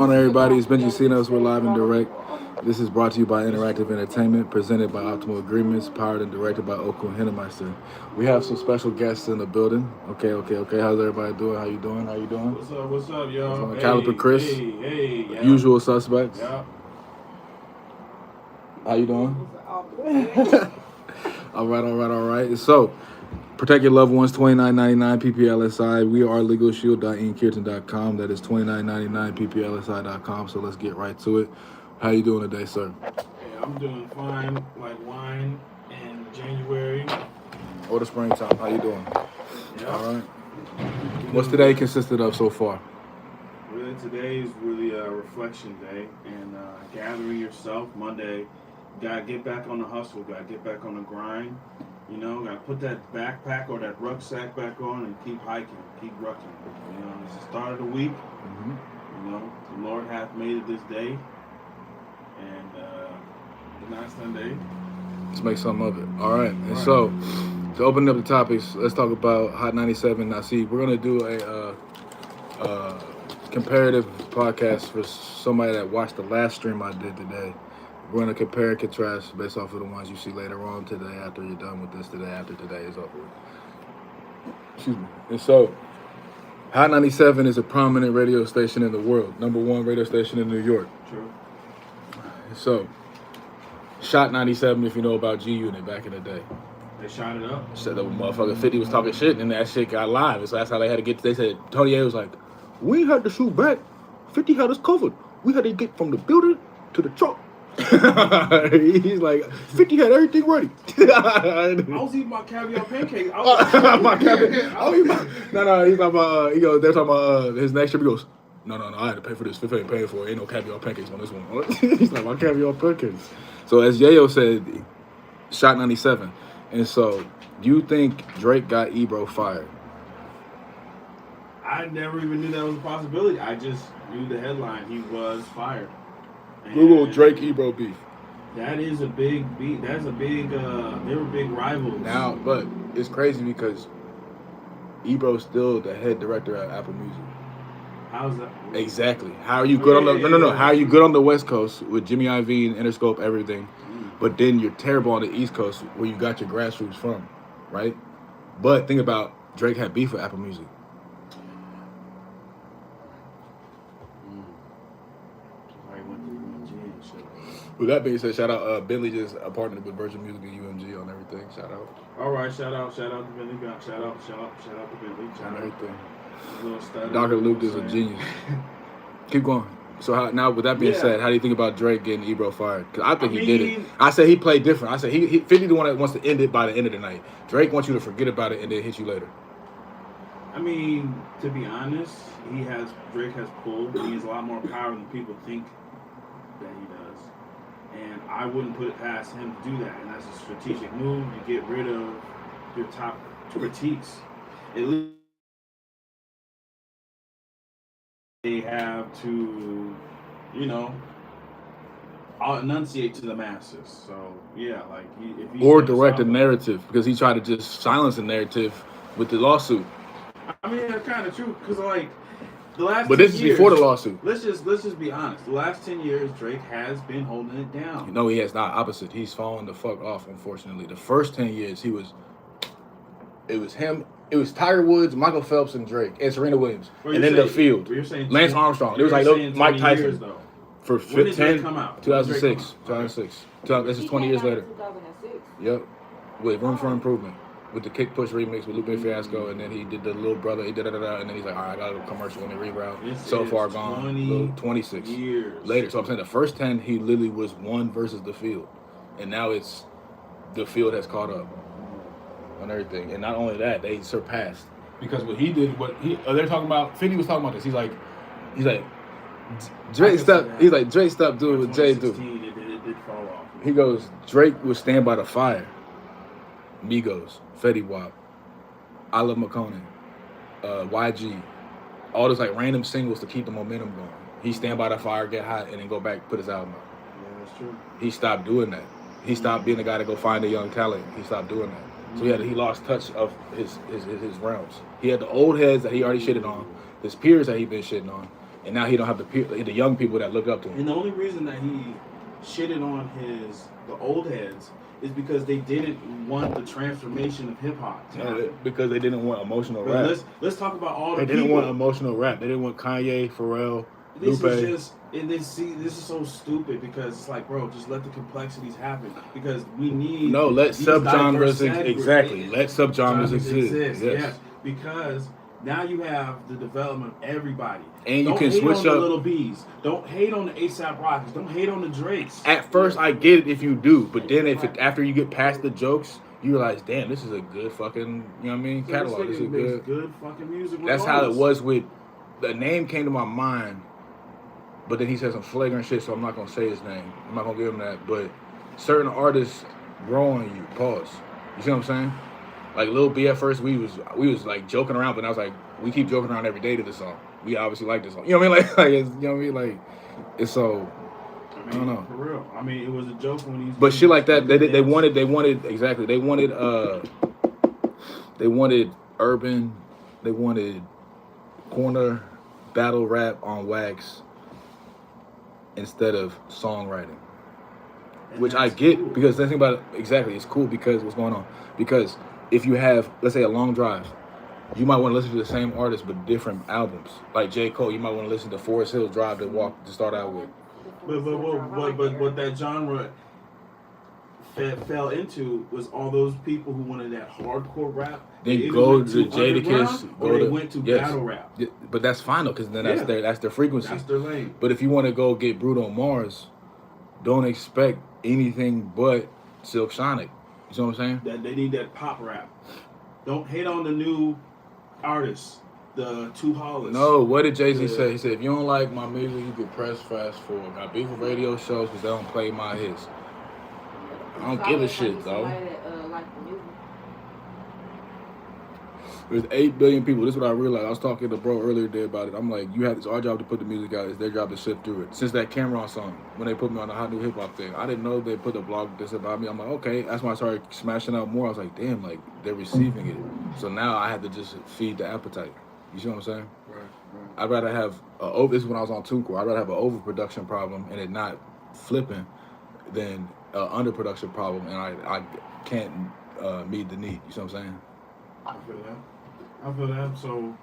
On everybody, it's Benji Cinos. We're live and direct. This is brought to you by Interactive Entertainment, presented by Optimal Agreements, powered and directed by Okun Hinnemeister. We have some special guests in the building. Okay. How's everybody doing? How you doing? What's up, y'all? CaliburChris, Yeah. usual suspects. Yeah. How you doing? All right. So, protect your loved ones, $29.99 PPLSI. We are LegalShield.InKirtan.com. That is $29.99 PPLSI.com. So let's get right to it. How you doing today, sir? Hey, I'm doing fine, like wine in January. Or the springtime. How you doing? Yeah. All right. What's today consisted of so far? Really, today is really a reflection day and gathering yourself. Monday, gotta get back on the hustle. Gotta get back on the grind. You know, gotta put that backpack or that rucksack back on and keep hiking, keep rucking. You know, it's the start of the week. Mm-hmm. You know, the Lord hath made it this day, and it's not Sunday. Let's make something of it. All right. And so, to open up the topics, let's talk about Hot 97. Now, see, we're gonna do a comparative podcast for somebody that watched the last stream I did today. We're going to compare and contrast based off of the ones you see later on today after you're done with this today, after today is over with. Excuse me. And so, Hot 97 is a prominent radio station in the world. Number one radio station in New York. True. So, Shot 97, if you know about G Unit back in the day. They shot it up. Said the motherfucker 50 was talking shit and that shit got live. So that's how they had to get, they said, Tony A was like, we had to shoot back. 50 had us covered. We had to get from the building to the truck. He's like, 50 had everything ready. I was eating my caviar pancakes. My caviar. No, he's talking about, they're talking about his next trip. He goes, no, I had to pay for this. 50 ain't paying for it. Ain't no caviar pancakes on this one. He's like, my caviar pancakes. So as Yayo said, Shot 97. And so, do you think Drake got Ebro fired? I never even knew that was a possibility. I just knew the headline. He was fired. Google Drake Ebro beef. That is a big beef. That's a big. They were big rivals. Now, but it's crazy because Ebro's still the head director at Apple Music. How's that? Exactly. How are you good on the no? How are you good on the West Coast with Jimmy IV and Interscope everything, but then you're terrible on the East Coast where you got your grassroots from, right? But think about Drake had beef with Apple Music. With that being said, shout out Bentley just partnered with Virgin Music and UMG on everything. Shout out. All right, shout out to Bentley. Shout out to Bentley. Shout out everything. Dr. Luke is a genius. Keep going. So now, with that being said, how do you think about Drake getting Ebro fired? Because I think he did it. I said he played different. I said he 50 the one that wants to end it by the end of the night. Drake wants you to forget about it and then hit you later. I mean, to be honest, Drake has pulled. He has a lot more power than people think that he does. And I wouldn't put it past him to do that. And that's a strategic move. You get rid of your top critiques. At least they have to, enunciate to the masses. So, yeah, like if he or direct a narrative, because he tried to just silence the narrative with the lawsuit. I mean, that's kind of true, because, like, the last but 10 this is years, before the lawsuit. Let's just be honest. The last 10 years, Drake has been holding it down. No, he has not. Opposite. He's fallen the fuck off, unfortunately. The first 10 years, it was him. It was Tiger Woods, Michael Phelps, and Drake, and Serena Williams. And then the field. Lance Armstrong. It was like Mike Tyson. Years, though. For when did Drake come out? 2006. 2006. This is 20 years later. 2006. Yep. With Room for Improvement. With the Kick Push remix with Lupe Fiasco, and then he did the Little Brother, and then he's like, all right, I got a commercial, let me reroute. So Far Gone, 26 years later. So I'm saying the first 10, he literally was one versus the field. And now it's, the field has caught up on everything. And not only that, they surpassed. Because what he did, they're talking about, 50 was talking about this. He's like, Drake stopped doing what Jay do. It did fall off. He goes, Drake would stand by the fire. Migos, Fetty Wap, I Love McConan, YG, all those like random singles to keep the momentum going. He stand by the fire, get hot, and then go back, put his album out. Yeah, that's true. He stopped doing that. He stopped being the guy to go find a young talent. He stopped doing that. So he lost touch of his realms. He had the old heads that he already shitted on, his peers that he been shitting on, and now he don't have the young people that look up to him. And the only reason that he shitted on the old heads is because they didn't want the transformation of hip hop. Because they didn't want emotional rap. Let's talk about all the people. They didn't want emotional rap. They didn't want Kanye, Pharrell, This Lupe. is just, and then see, this is so stupid because it's like, bro, just let the complexities happen because we need let subgenres exactly. Let subgenres exist. Yes, because now you have the development of everybody. And don't you can hate switch on up. The Little B's. Don't hate on the ASAP Rockies. Don't hate on the Drakes. At first, I get it if you do, but then after you get past the jokes, you realize, damn, this is a good fucking, you know what I mean, catalog. This is good fucking music. That's how it was with. The name came to my mind, but then he said some flagrant shit, so I'm not gonna say his name. I'm not gonna give him that. But certain artists grow on you. Pause. You see what I'm saying? Like Lil B at first, we was like joking around, but I was like, we keep joking around every day to this song. We obviously like this song. You know what I mean? Like it's, you know what I mean? Like it's so. I don't know. For real. I mean, it was a joke when he's. But shit like that, they wanted exactly. They wanted urban, they wanted corner battle rap on wax instead of songwriting. Which I get cool. Because the thing about it, exactly, it's cool because what's going on. Because if you have, let's say, a long drive, you might want to listen to the same artist but different albums. Like J. Cole, you might want to listen to Forest Hills Drive to start out with. But what that genre fell into was all those people who wanted that hardcore rap. They go to Jadakiss, or they went to battle rap. Yeah, but that's fine though, because then that's their frequency. That's their lane. But if you want to go get Bruno Mars, don't expect anything but Silk Sonic. You see what I'm saying? That they need that pop rap. Don't hate on the new artists. The two Hollis. No, what did Jay-Z say? He said, if you don't like my music, you can press fast forward. Got beef with radio shows because they don't play my hits. I don't give a shit, though. There's 8 billion people. This is what I realized. I was talking to bro earlier today about it. I'm like, it's our job to put the music out. It's their job to sift through it. Since that Cameron song, when they put me on the hot new hip hop thing, I didn't know they put a blog this about me. I'm like, okay. That's when I started smashing out more. I was like, damn, like they're receiving it. So now I had to just feed the appetite. You see what I'm saying? Right. I'd rather have this is when I was on TuneCore. I'd rather have an overproduction problem and it not flipping than an underproduction problem and I can't meet the need. You see what I'm saying? I feel that. So,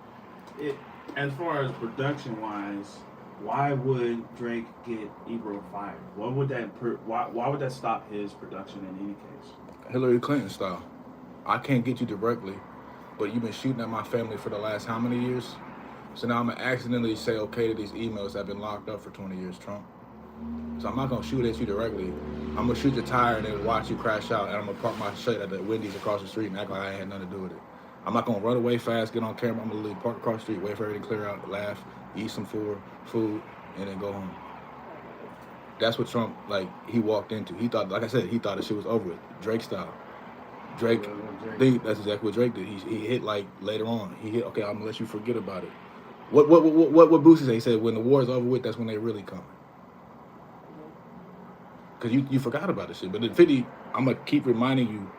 as far as production wise, why would Drake get Ebro fired? Why would that stop his production in any case? Hillary Clinton style. I can't get you directly. But you've been shooting at my family for the last how many years? So now I'm going to accidentally say okay to these emails that have been locked up for 20 years, Trump. So I'm not going to shoot at you directly. I'm going to shoot your tire and then watch you crash out. And I'm going to park my shit at the Wendy's across the street and act like I had nothing to do with it. I'm not going to run away fast, get on camera. I'm going to park across the street, wait for everything to clear out, laugh, eat some food, and then go home. That's what Trump, he walked into. He thought, like I said, he thought the shit was over with. Drake style. Drake, that's exactly what Drake did. He hit later on. He hit, okay, I'm gonna let you forget about it. What Boosie said? He said when the war is over with, that's when they really come. Cause you forgot about this shit. But in 50, I'm gonna keep reminding you,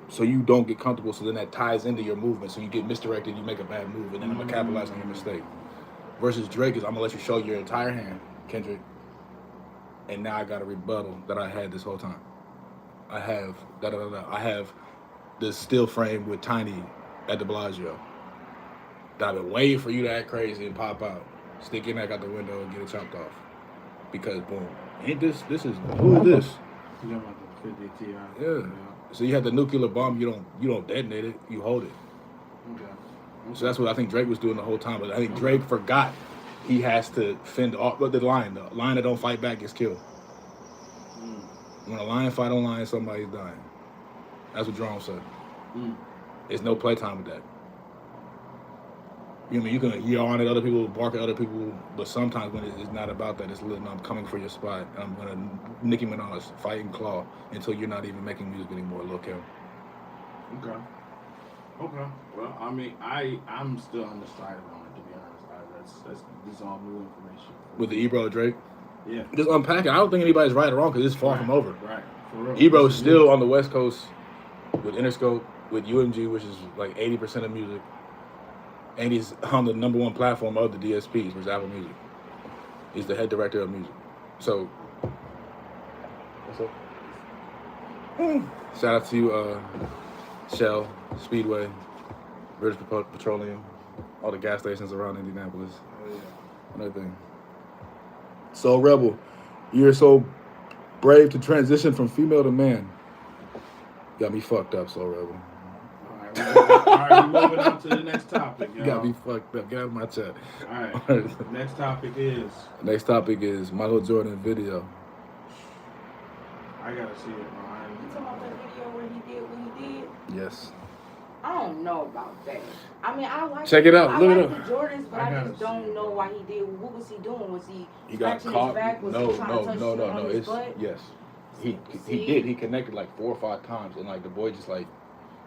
so you don't get comfortable. So then that ties into your movement. So you get misdirected, you make a bad move, and then I'm gonna capitalize on your mistake. Versus Drake is I'm gonna let you show your entire hand, Kendrick, and now I got a rebuttal that I had this whole time. I have I have this still frame with Tiny at the Bellagio that I've been waiting for you to act crazy and pop out, stick your neck out the window and get it chopped off. Because boom, ain't this is who is this? You know about the 50 Ti. Yeah. So you have the nuclear bomb, you don't detonate it, you hold it. Okay. So that's what I think Drake was doing the whole time. But I think Drake forgot he has to fend off the line that don't fight back gets killed. When a lion fight on lion, somebody's dying. That's what Jerome said. There's no playtime with that. You know, you can yell on at other people, bark at other people, but sometimes when it's not about that, it's literally I'm coming for your spot, and I'm gonna Nicki Minaj fight and claw until you're not even making music anymore, Lil Kim. Okay. Well, I mean, I'm still undecided on it, to be honest. This is all new information. With the Ebro Drake. Yeah. Just unpack it. I don't think anybody's right or wrong because it's far from over. Right. For real. Ebro's still on the West Coast with Interscope, with UMG, which is 80% of music. and he's on the #1 platform of the DSPs, which is Apple Music. He's the head director of music. So, what's up? Shout out to Shell, Speedway, British Petroleum, all the gas stations around Indianapolis. Oh, yeah. Another thing. So, Rebel, you're so brave to transition from female to man. Got me fucked up, So Rebel. All right, we're moving on to the next topic, y'all. Got me fucked up. Get out of my chat. All right. Next topic is. Next topic is Michael Jordan video. I gotta see it, You talking about that video where he did what he did? Yes. I don't know about that. I mean, I like. Check it out. I Look like it up. the Jordans, but I gotta just see don't it. know why he did. What was he doing? Was he got scratching caught. his back? Was No. he trying to touch shit on his It's butt? yes. He See? did. He connected like 4 or 5 times, and like the boy just like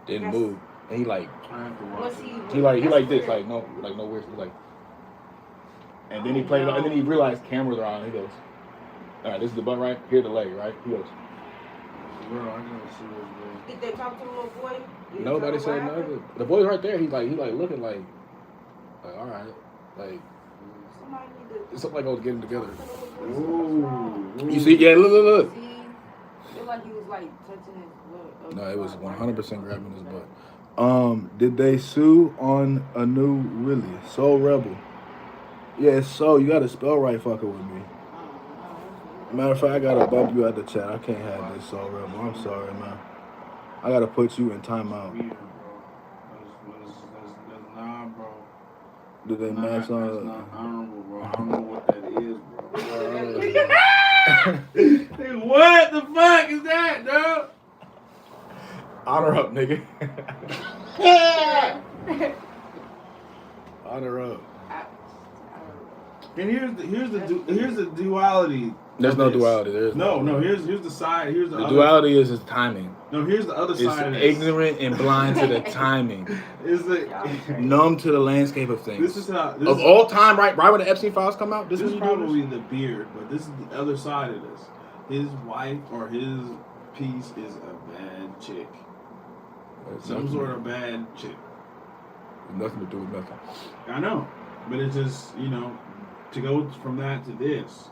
didn't Yes. move, and he like I have to watch Was it. he? he like that's this, weird. like no words, like. And then he played it, and then he realized cameras are on. And he goes, "All right, this is the butt, right? Here the leg, right?" He goes, Bro, I gotta see this, bro. Did they talk to the little boy? Did he nobody tell him said what happened? nothing. The boy's right there. He's like looking like all right, like Somebody need to. it's something like I was getting together. Ooh. You see? Yeah, look. See, feel like he was like touching his butt. No, it was 100% grabbing his butt. Did they sue on a new Willie? So Rebel. Yeah, so you gotta spell right fucking with me. Matter of fact, I gotta bump you out the chat. I can't have this, So Rebel. I'm sorry, man. I gotta put you in timeout. Weird, bro. That's nah, bro. Did they Nah, match that's on? not honorable, bro. I don't know what that is, bro. Hey, what the fuck is that, dog? Honor up, nigga. Honor up. And here's the duality. There's of no this. duality. There's No. Here's the side. Here's the The other. duality is his timing. No, here's the other It's side of this. ignorant and blind to the timing. Is the Numb to the landscape of things. this is how this Of is, all time, right when the Epstein files come out, this this is is what you do probably the beard, but this is the other side of this. His wife or his piece is a bad chick. this? Some sort of bad chick. Nothing to do with nothing. I know, but it's just to go from that to this.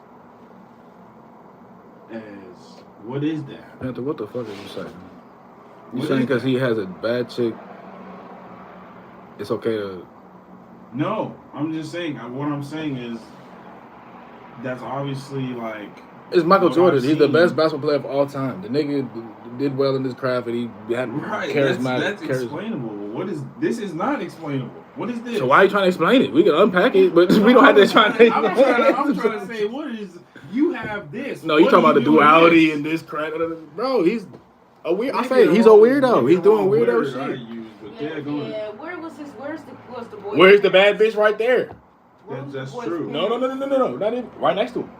As what is that? Panther, what the fuck are you saying? You What saying is because that? he has a bad chick, it's okay to... No, I'm just saying. What I'm saying is that's obviously like. It's Michael What Jordan. I've He's the seen. best basketball player of all time. The nigga did well in his craft, and he had Right, charismatic. that's explainable. What is this? Is not explainable. What is this? So why are you trying to explain it? We can unpack it, but we don't have to try to... I'm trying to say, what is? You have this. No, you What talking are about the doing duality this? and this crap. Bro, he's a weird... I Maybe say the he's a wrong- weirdo. maybe He's the doing wrong weirdo word I shit. used, but Yeah, go ahead. yeah. What's the boy? Where's the bad bitch right there? Where was That's the boy's true. face? No. Not even. Right next to him.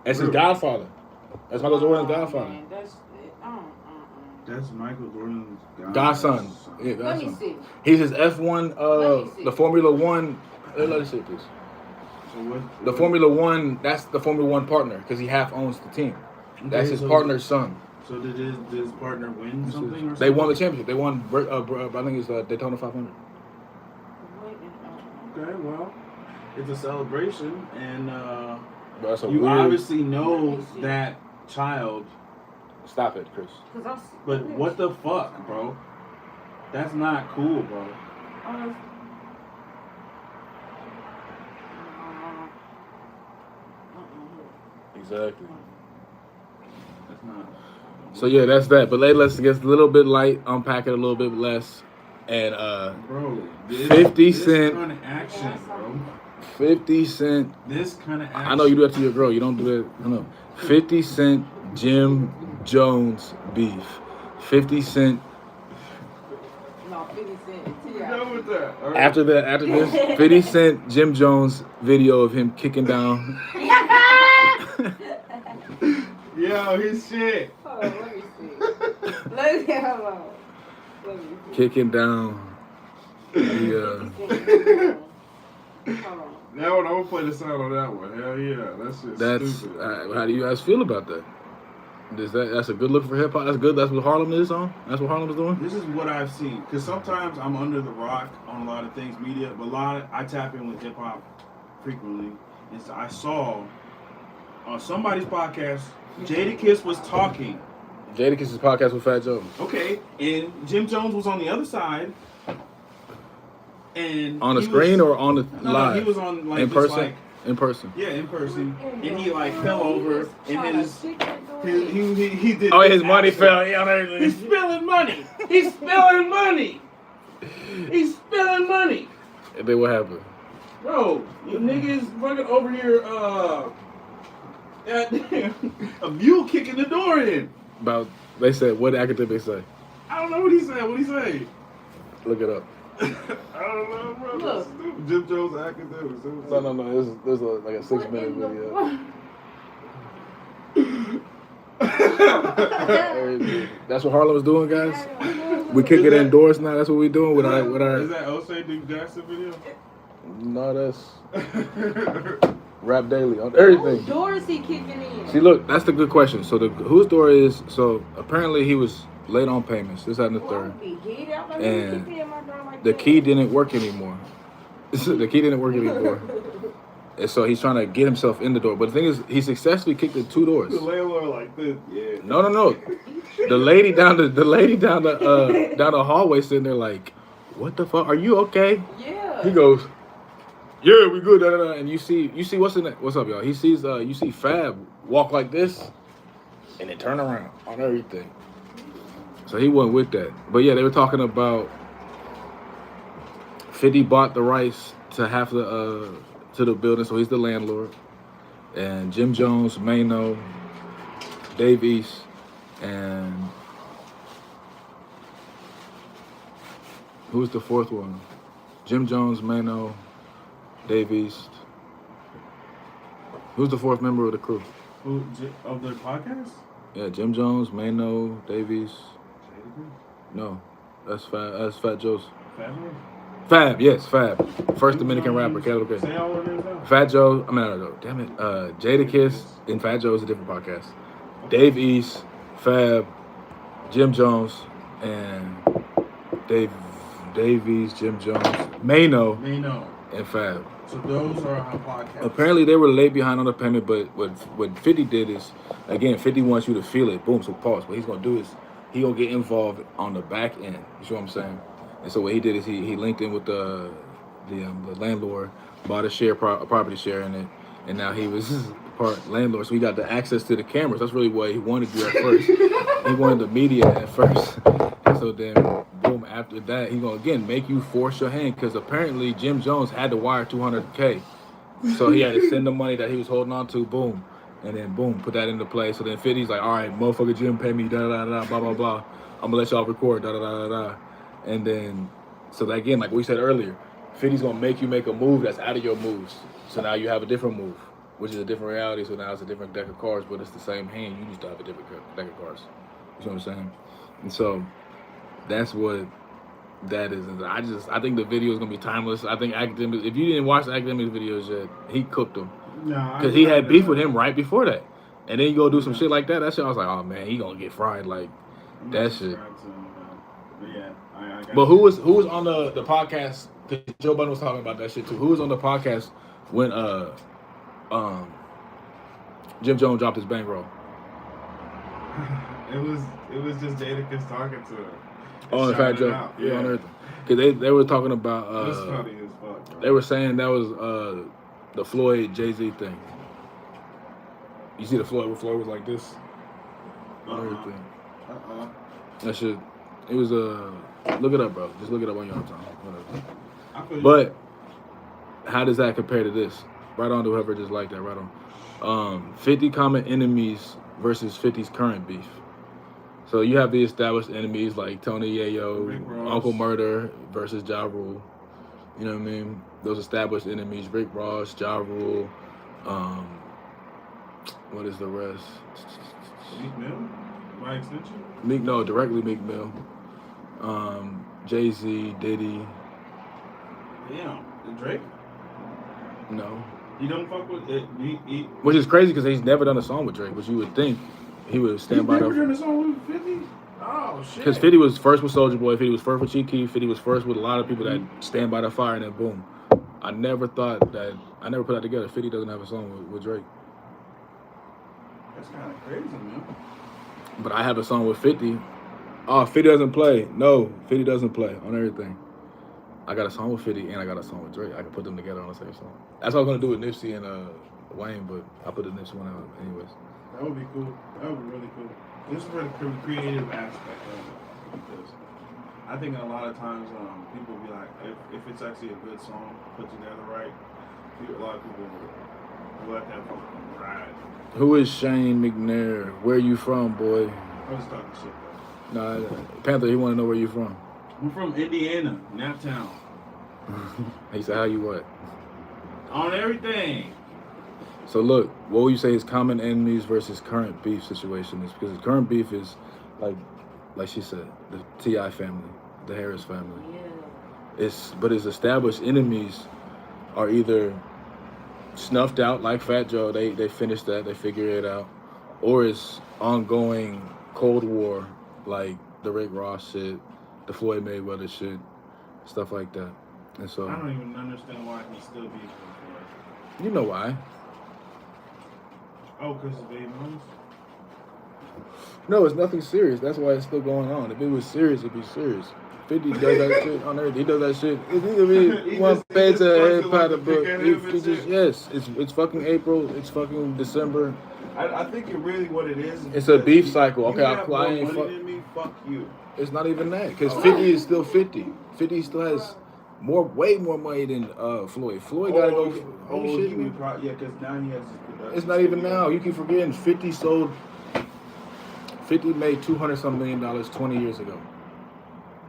That's his Really? godfather. That's Michael Jordan's Oh, godfather. man, that's That's Michael Jordan's Godson. Yeah, Let me godson. see. He's his F1, Let me see. the Formula One. Let me see, please. So what? The Formula One, that's the Formula One partner because he half owns the team. That's Okay, his so- partner's son. So did his partner win something? Or They won the something? championship. They won, I think it's Daytona 500. Okay, well, it's a celebration, and Bro, that's a you weird... obviously know that child. Stop it, Chris. But what the fuck, bro? That's not cool, bro. Exactly. That's not. So yeah, that's that. But let's get a little bit light, unpack it a little bit less, and Bro, this, 50 this Cent. kind of action, bro. 50 Cent. This kind of action. I know you do that to your girl. You don't do that. I know. 50 Cent, Jim Jones beef. 50 Cent. No, 50 Cent. Done with that. All right. After this, 50 Cent, Jim Jones video of him kicking down. Yo, his shit. Hold on, let me see. Let me hold on. Let me see. Kicking down. The, 50 Cent. Hold on. That one, I'm gonna play the sound on that one. Hell yeah, that's just that's stupid. how do you guys feel about that? That's a good look for hip hop. That's good. That's what Harlem is on. That's what Harlem's doing. This is what I've seen. Because sometimes I'm under the rock on a lot of things, media, but I tap in with hip hop frequently. And so I saw on somebody's podcast, Jadakiss was talking. Jadakiss' podcast with Fat Joe. Okay, and Jim Jones was on the other side. And on the screen or on the live? No, he was on like in person. Like, in person. Yeah, in person. And he like fell over, and he did. Oh, his money fell. Yeah, on everything. He's spilling money. He's spilling money. He's spilling money. And then what happened? Bro, you niggas fucking over here. A mule kicking the door in. About they said what academics say. I don't know what he said. What he say? Look it up. I don't know, bro. Look. Jim Jones academics. No. There's like a 6-minute video. That's what Harlem is doing, guys. We kick it indoors now. That's what we doing with our. Is that Osei Duke Jackson video? No, that's Rap Daily on everything. Whose door is he kicking in? See, look, that's the good question. So whose door is? So apparently he was late on payments. This happened the third, and the key didn't work anymore. The key didn't work anymore. And so he's trying to get himself in the door. But the thing is, he successfully kicked in 2 doors. The landlord like this, yeah. No. The lady down the hallway sitting there like, what the fuck? Are you okay? Yeah. He goes, yeah, we good. Da, da, da. And you see what's in that? What's up, y'all? He sees you see Fab walk like this, and then turn around on everything. So he wasn't with that. But yeah, they were talking about 50 bought the rights to half the to the building, so he's the landlord. And Jim Jones, Mano, Dave East, and who's the fourth one? Jim Jones, Mano, Dave East. Who's the fourth member of the crew? Who of the podcast? Yeah, Jim Jones, Mano, Dave East. No, that's Fat Joe's. Fab, yes, Fab. First Dominican rapper, CaliburChris. Say all of them now. Fat Joe, damn it. Jadakiss and Fat Joe is a different podcast. Dave East, Fab, Jim Jones, and Dave East, Jim Jones, Mano, and Fab. So those are our podcasts. Apparently they were late behind on the payment, but what 50 did is, again, 50 wants you to feel it. Boom, so pause. What he's going to do is he going to get involved on the back end. You see what I'm saying? And so what he did is he linked in with the landlord, bought a property share in it, and now he was part landlord. So he got the access to the cameras. That's really what he wanted to do at first. He wanted the media at first. And so then, boom, after that, he going to, again, make you force your hand, because apparently Jim Jones had to wire $200K. So he had to send the money that he was holding on to, boom, and then, boom, put that into play. So then 50's like, all right, motherfucker Jim, pay me, da-da-da-da, blah, blah, blah. I'm going to let y'all record, da-da-da-da-da. And then, so that, again, like we said earlier, 50's going to make you make a move that's out of your moves. So now you have a different move, which is a different reality. So now it's a different deck of cards, but it's the same hand. You used to have a different deck of cards. You know what I'm saying? And so that's what that is. And I think the video is going to be timeless. I think Academics, if you didn't watch the Academics videos yet, he cooked them. Because he had beef with him right before that. And then you go do some shit like that. That shit, I was like, oh man, he going to get fried. Like, that shit. But who was on the podcast? Because Joe Budden was talking about that shit too. Who was on the podcast when Jim Jones dropped his bankroll? It was just Jadakiss talking to him. Oh, the Fat Joe. Yeah, on everything. Because they were talking about. That's funny as fuck, bro. They were saying that was the Floyd Jay-Z thing. You see the Floyd where Floyd was like this? On everything. That shit. It was look it up, bro. Just look it up on your own time. Whatever. But how does that compare to this? Right on to whoever just like that. Right on. 50 common enemies versus 50's current beef. So you have the established enemies like Tony Yayo, Uncle Murder versus Ja Rule. You know what I mean? Those established enemies: Rick Ross, Ja Rule. What is the rest? Meek Mill, by extension. Directly Meek Mill. Jay-Z, Diddy. Damn, and Drake? No. You don't fuck with it? Which is crazy because he's never done a song with Drake, which you would think he would stand by never done the. a song with 50? Oh shit. Because 50 was first with Soulja Boy, 50 was first with Chief Keef, 50 was first with a lot of people that stand by the fire, and then boom. I never put that together. 50 doesn't have a song with Drake. That's kind of crazy, man. But I have a song with 50. Oh, 50 doesn't play. No, 50 doesn't play on everything. I got a song with 50 and I got a song with Drake. I can put them together on the same song. That's what I was going to do with Nipsey and Wayne, but I put the Nipsey one out anyways. That would be cool. That would be really cool. This is for the creative aspect of it. Because I think a lot of times people will be like, if it's actually a good song put together right, a lot of people will let that fucking ride. Who is Shane McNair? Where you from, boy? I was talking shit though. Nah, Panther, he want to know where you from. I'm from Indiana, Naptown. He said, how you what? On everything. So look, what would you say his common enemies versus current beef situation is? Because his current beef is like she said, the T.I. family, the Harris family. Yeah. But his established enemies are either snuffed out like Fat Joe, they finished that, they figured it out, or it's ongoing Cold War like the Rick Ross shit, the Floyd Mayweather shit, stuff like that. And so I don't even understand why he still beefing with Floyd. you know why. Oh, because of Dave Jones? No, it's nothing serious. That's why it's still going on. If it was serious, it'd be serious. 50 does that shit on Earth. He does that shit. It's either one page a head pot of book. Yes, it's fucking April. It's fucking December. I think it really what it is. It's a beef cycle. Okay, I ain't fuck. than me. Fuck you. It's not even that because 50 is still 50. 50 still has way more money than Floyd. Floyd gotta go. Shit, yeah, because now he has his production. It's not even now. You keep forgetting 50 sold. 50 made $200-some million 20 years ago.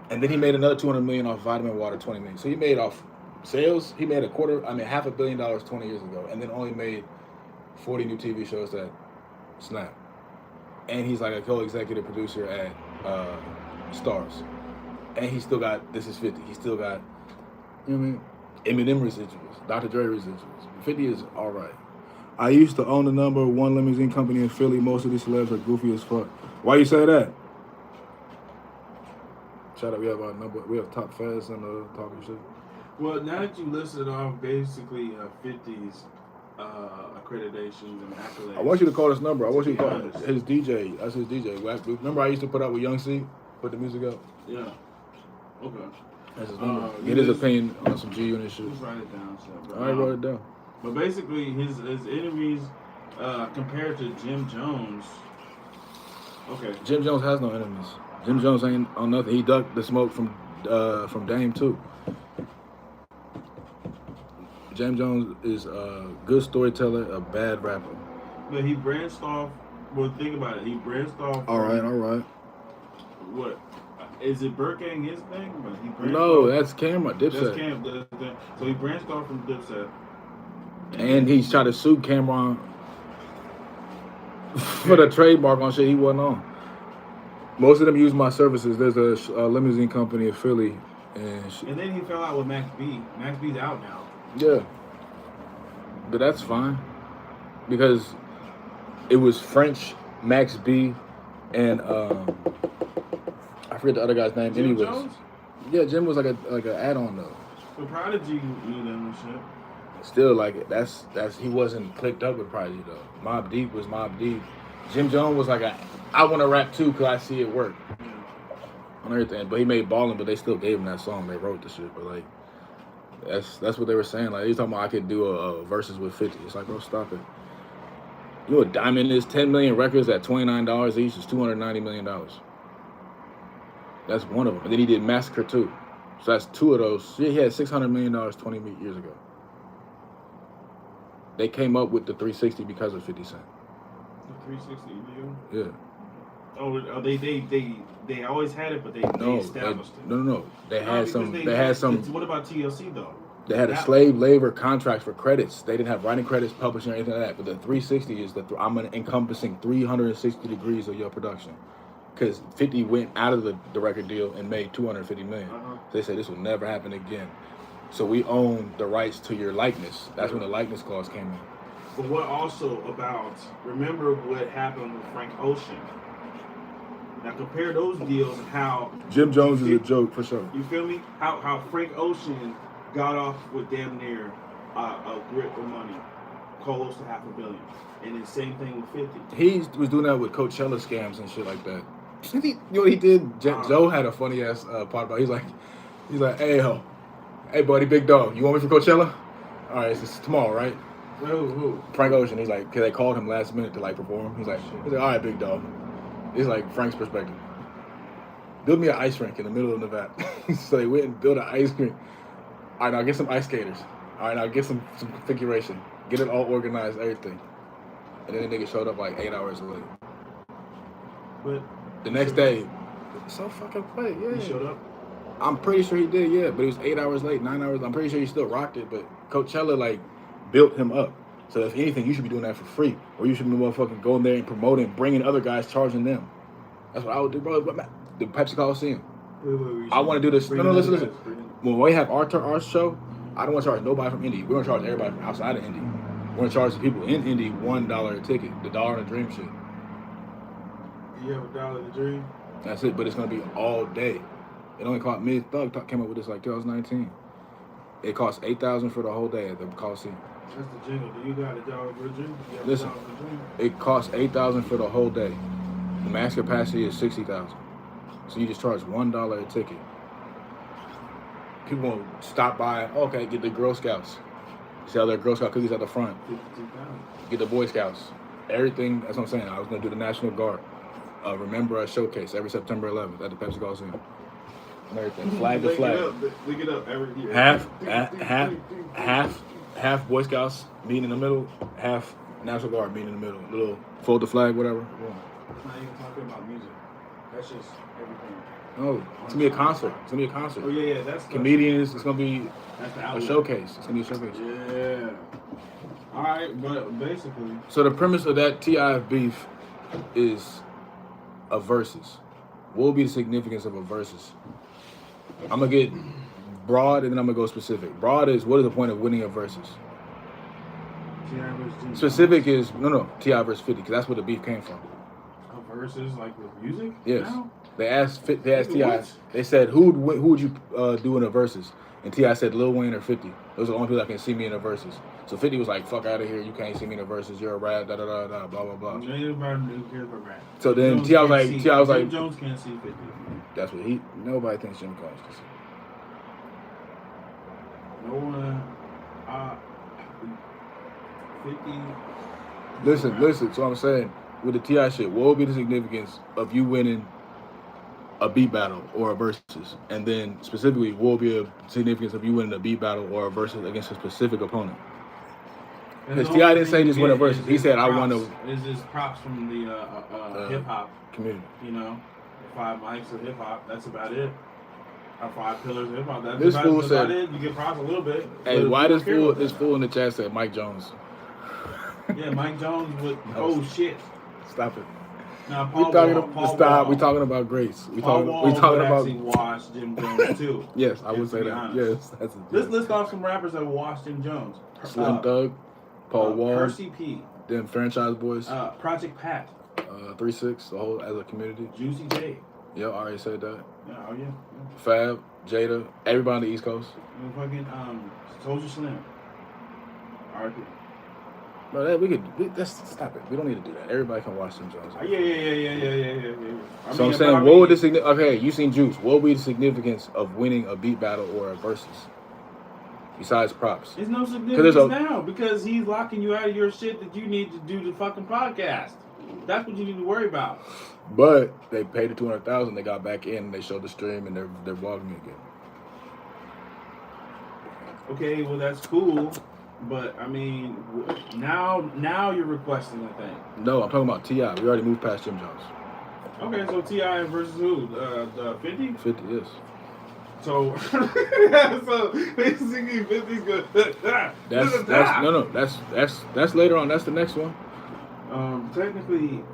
And then he made another $200 million off vitamin water, 20 million. So he made off sales, he made $500 million 20 years ago, and then only made 40 new TV shows that snap. And he's like a co-executive producer at Stars. And he still got, this is 50, he still got, you know what I mean? Eminem residuals, Dr. Dre residuals. 50 is all right. I used to own the number one limousine company in Philly. Most of these celebs are goofy as fuck. Why you say that? Shout out, we have top fast and talking shit. Well, now that you listed off basically 50's accreditations and accolades. I want you to call this number. I want you to call his DJ. That's his DJ. Remember I used to put out with Young C? Put the music up? Yeah. Okay. That's his number. Get his opinion on some G Unit shit. Just write it down. So, I wrote it down. But basically, his enemies compared to Jim Jones. Okay. Jim Jones has no enemies. Jim Jones ain't on nothing. He ducked the smoke from Dame too. Jim Jones is a good storyteller, a bad rapper. But he branched off. Well, think about it. He branched off. All right. What? Is it Burkang his thing? But he branched no, off. that's Camera. Dipset. That's Cam. So he branched off from Dipset. And he tried to sue Cameron for the trademark on shit he wasn't on. Most of them use my services. There's a limousine company in Philly. And then he fell out with Max B. Max B's out now. Yeah. But that's fine. Because it was French, Max B, and I forget the other guy's name. Jim anyways. Jones? Yeah, Jim was like an add-on though. The Prodigy knew them and shit. Still, like that's he wasn't clicked up with Prodigy though. Mobb Deep was Mobb Deep. Jim Jones was like I want to rap too because I see it work on everything. But he made Ballin', but they still gave him that song. They wrote the shit, but like that's what they were saying. Like he's talking about I could do a verses with 50. It's like, bro, stop it. You know what Diamond is? 10 million records at $29 each is $290 million. That's one of them. And then he did Massacre too. So that's two of those. Yeah, he had $600 million 20 years ago. They came up with the 360 because of 50 Cent. The 360 deal? Yeah. Oh, they always had it, but they established it. No. They had some. What about TLC though? They had a slave labor contract for credits. They didn't have writing credits, publishing, or anything like that. But the 360 is I'm encompassing 360 degrees of your production. Because 50 went out of the record deal and made $250 million. They said this will never happen again. So we own the rights to your likeness. That's when the likeness clause came in. But what also about, remember what happened with Frank Ocean. Now compare those deals and how Jim Jones is a joke for sure. you feel me? How Frank Ocean got off with damn near a grip of money, close to $500 million, and then same thing with 50. He was doing that with Coachella scams and shit like that. You know what he did? Joe had a funny ass part about. He's like, hey buddy, big dog, you want me for Coachella? All right, it's tomorrow, right? Who? Frank Ocean. He's like, cause they called him last minute to like perform. He's like, all right, big dog. It's like Frank's perspective. Build me an ice rink in the middle of Nevada. So they went and built an ice rink. All right, now get some ice skaters. All right, now get some configuration. Get it all organized, everything. And then the nigga showed up like 8 hours late. But the next day, so fucking quick, yeah. He showed up? I'm pretty sure he did, yeah. But it was 8 hours late, 9 hours. I'm pretty sure he still rocked it, but Coachella like built him up. So if anything, you should be doing that for free. Or you should be motherfucking going there and promoting, bringing other guys, charging them. That's what I would do, bro. The Pepsi Coliseum. I want to do this. No, listen. When we have our show, I don't want to charge nobody from Indy. We're going to charge everybody from outside of Indy. We're going to charge the people in Indy $1 a ticket. The $1 a dream shit. You have $1 a dream? That's it, but it's going to be all day. It only cost me. Thug came up with this like 2019. It costs $8,000 for the whole day at the Coliseum. That's the jingle. Do you got $1 for a dream? Listen, it costs $8,000 for the whole day. The max capacity is $60,000. So you just charge $1 a ticket. People won't stop by. Okay, get the Girl Scouts. Sell their Girl Scout cookies at the front. Get the Boy Scouts. Everything. That's what I'm saying. I was gonna do the National Guard. Remember Us showcase every September 11th at the Pepsi Coliseum. And everything. Flag to flag. Look it up every year. Half Boy Scouts meeting in the middle, half National Guard meeting in the middle. Little fold the flag, whatever. Yeah. It's not even talking about music. That's just everything. Oh, it's gonna be a concert. It's gonna be a concert. Oh yeah, that's comedians. It's gonna be a showcase. It's gonna be a showcase. Yeah. All right, but basically. So the premise of that T.I. beef is a versus. What will be the significance of a versus? I'm gonna get broad and then I'm gonna go specific. Broad is what is the point of winning a versus? T.I. versus Specific is no T.I. versus 50 because that's where the beef came from. A versus like with music? Yes. Now? They asked T.I. They said who would you do in a versus? And T.I. said Lil Wayne or 50. Those are the only people that can see me in a versus. So 50 was like, fuck out of here, you can't see me in a versus, you're a rat, blah blah blah. Nobody cares about rap. So then T.I. was like, Jim Jones can't see 50. That's what nobody thinks Jim Jones can see. No one, 50. Listen. So I'm saying with the T.I. shit, what would be the significance of you winning a beat battle or a versus? And then specifically, what would be a significance of you winning a beat battle or a versus against a specific opponent? Because T.I. didn't say just win a versus. He said, I won a... It's just props from the hip-hop community. You know, 5 mics of hip-hop, that's about it. Our 5 pillars of hip-hop, that's this fool about said, it. You get props a little bit. Hey, why this fool in the chat said Mike Jones? Yeah, Mike Jones with, oh shit. Stop it. Now, we talking about Grace. We talking about actually watched Jim Jones too. Yes, I would say that. Honest. Yes, Let's list off some rappers that watched Jim Jones. Slim Thug, Paul Wall, Percy P, then Franchise Boys, Project Pat, 3-6, the whole as a community. Juicy J. Yeah, I already said that. Yeah. Fab, Jada, everybody on the East Coast. And fucking Soldier Slim. R.I.P. Bro, stop it. We don't need to do that. Everybody can watch Jim Jones. Yeah. So I'm saying, what would the significance? Okay, you seen Juice. What would be the significance of winning a beat battle or a versus? Besides props. There's no significance now because he's locking you out of your shit that you need to do the fucking podcast. That's what you need to worry about. But they paid the $200,000. They got back in. And they showed the stream and they're vlogging again. Okay, well that's cool. But I mean, now you're requesting a thing. No, I'm talking about T.I. We already moved past Jim Jones. Okay, so T.I. versus who? The 50? 50, yes. So, basically 50's good. That's later on. That's the next one. Technically,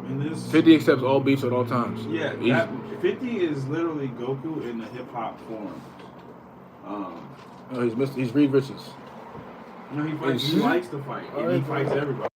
in this 50 accepts all beefs at all times. Yeah, 50 is literally Goku in the hip hop form. He's Reed Richards. No, he fights. He likes to fight, and he fights everybody.